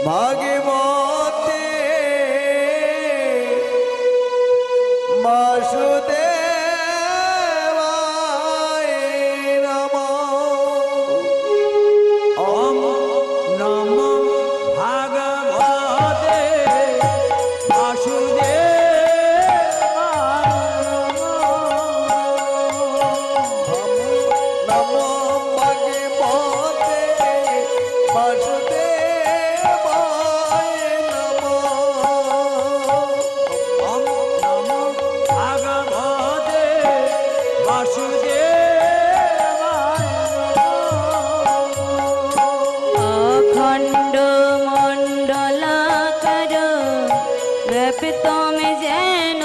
ভাগবতে বাসুদেবায় নমঃ। ওম নমো ভাগবতে বাসুদেবায় নমো ভাগবতে বাসুদেবায় নমঃ। ওম নমো ভাগবতে বাসুদেবায় অখণ্ড মণ্ডলাকার ব্যাপিতম যেন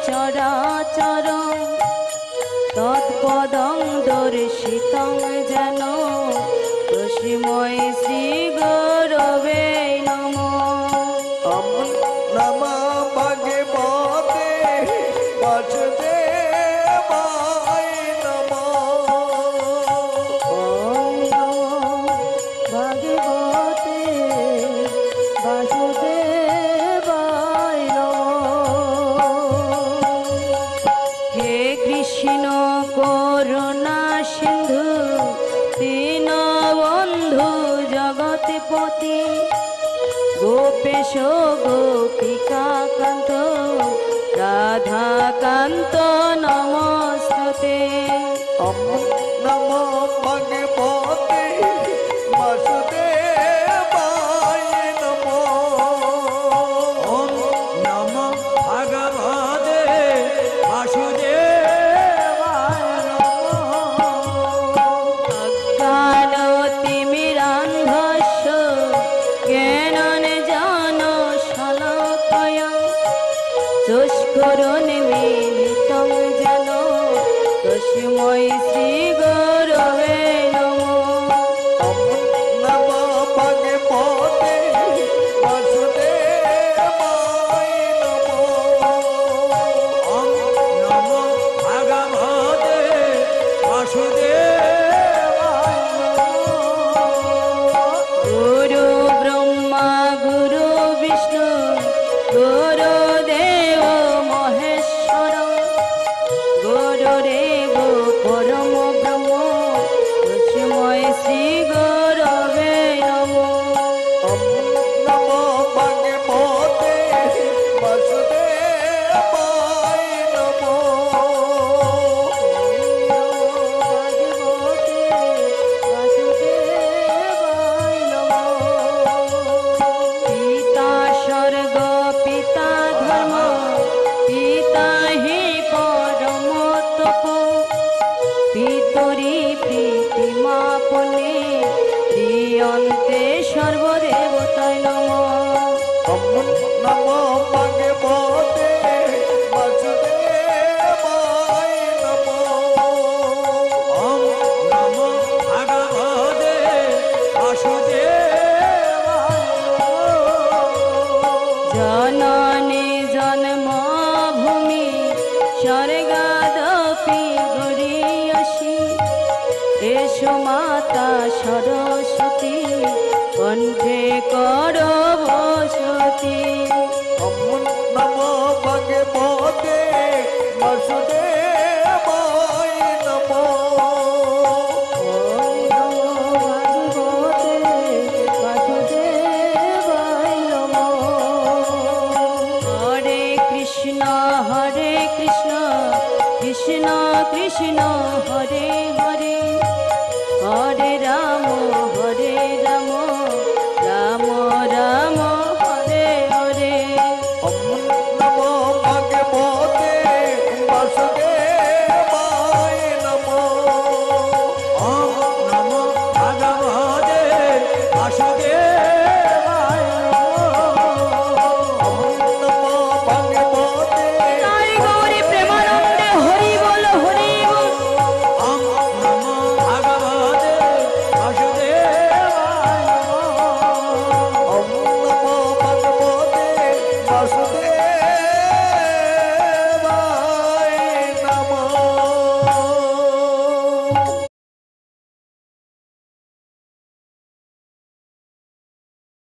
চরাচর তৎপদং দর্শিতং যেন তস্মৈ শ্রী গুরবে নমঃ। ওম নমো ভাগবতে বাসুদেবায় নমঃ। ওম নমো ভগবতে বাসুদেবায় নমঃ। হে কৃষ্ণ করুণা সিন্ধু দীনবন্ধু জগৎপতি গোপেশ গোপিকা কান্ত রাধাকান্ত নমস্তুতে। ওম নমো ভাগবতে বাসুদেবায় নমঃ। ওম নমো ভাগবতে বাসুদেবায় নমঃ। অজ্ঞানতিমিরান্ধস্য জ্ঞানাঞ্জন শলাকয়া চক্ষুরুন্মীলিতং যেন তস্মৈ শ্রী গুরবে নমঃ। ওম নমো ভাগবতে বাসুদেবায় নমঃ। ওম নমো ভাগবতে বাসুদেবায় নমঃ। গুরু ব্রহ্মা গুরু বিষ্ণু গুরুদেব মহেশ্বর গুরুরেব পরম ব্রহ্ম তস্মৈ শ্রী গুরবে নমঃ। ওম নমো ভাগবতে বাসুদেবায় নমঃ। পিতা স্বর্গ পিতা ধর্ম পিতা হি পরম তপ পিতরি প্রীতিমা পুণ্যে প্রিয়ন্তে সর্বদেবতায় নমঃ। ওম নমো ভাগবতে বাসুদেবায় নমঃ। ওম নমো ভাগবতে বাসুদেবায় নমঃ। জননী জন্মভূমি স্বর্গাদপি গরীয়সী এষো মাতা সরস্বতী কণ্ঠে কর বসতি। ওম নমো ভাগবতে বাসুদেবায় নমঃ। ওম নমো ভগবতে বাসুদেবায় নমঃ। হরে কৃষ্ণ কৃষ্ণ কৃষ্ণ হরে হরে হরে রাম রাম রাম হরে হরে। ওম নমো ভাগবতে বাসুদেবায় নমঃ। ওম নমো ভাগবতে বাসুদেবায় নমঃ। ওম নমো ভাগবতে তাই গৌরী প্রেমানন্দে হরি বল হরি বল। ওম নমো ভাগবতে বাসুদেবায় নমঃ। ওম নমো ভাগবতে বাসুদেবায়